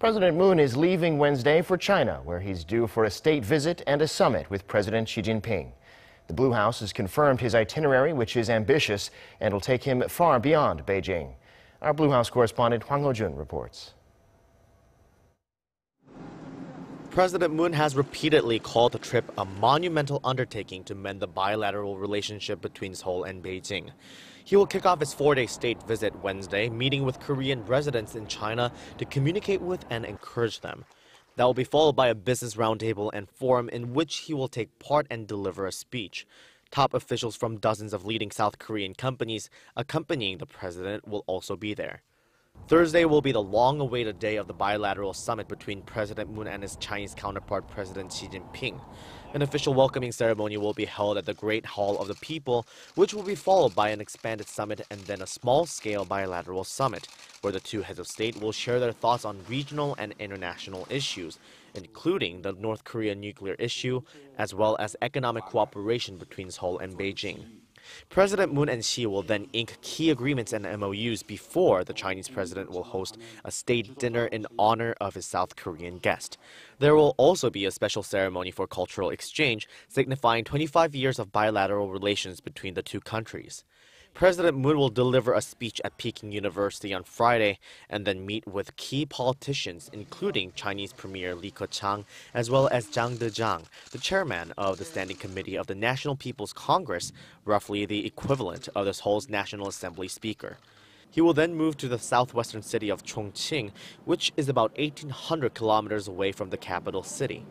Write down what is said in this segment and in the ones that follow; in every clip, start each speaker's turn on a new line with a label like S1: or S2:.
S1: President Moon is leaving Wednesday for China, where he's due for a state visit and a summit with President Xi Jinping. The Blue House has confirmed his itinerary, which is ambitious and will take him far beyond Beijing. Our Blue House correspondent Hwang Ho-jun reports.
S2: President Moon has repeatedly called the trip a monumental undertaking to mend the bilateral relationship between Seoul and Beijing. He will kick off his 4-day state visit Wednesday, meeting with Korean residents in China to communicate with and encourage them. That will be followed by a business roundtable and forum in which he will take part and deliver a speech. Top officials from dozens of leading South Korean companies accompanying the president will also be there. Thursday will be the long-awaited day of the bilateral summit between President Moon and his Chinese counterpart, President Xi Jinping. An official welcoming ceremony will be held at the Great Hall of the People, which will be followed by an expanded summit and then a small-scale bilateral summit, where the two heads of state will share their thoughts on regional and international issues, including the North Korean nuclear issue, as well as economic cooperation between Seoul and Beijing. President Moon and Xi will then ink key agreements and MOUs before the Chinese president will host a state dinner in honor of his South Korean guest. There will also be a special ceremony for cultural exchange, signifying 25 years of bilateral relations between the two countries. President Moon will deliver a speech at Peking University on Friday and then meet with key politicians, including Chinese Premier Li Keqiang, as well as Zhang Dejiang, the chairman of the Standing Committee of the National People's Congress, roughly the equivalent of the Seoul's National Assembly Speaker. He will then move to the southwestern city of Chongqing, which is about 1,800 kilometers away from the capital city.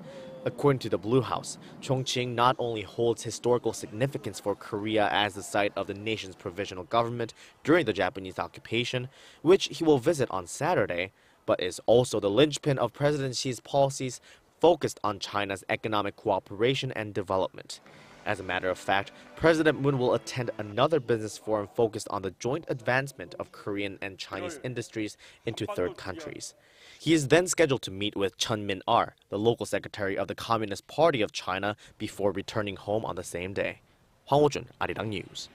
S2: According to the Blue House, Chongqing not only holds historical significance for Korea as the site of the nation's provisional government during the Japanese occupation, which he will visit on Saturday, but is also the linchpin of President Xi's policies focused on China's economic cooperation and development. As a matter of fact, President Moon will attend another business forum focused on the joint advancement of Korean and Chinese industries into third countries. He is then scheduled to meet with Chen Min-ar, the local secretary of the Communist Party of China, before returning home on the same day. Hwang Ho-jun, Arirang News.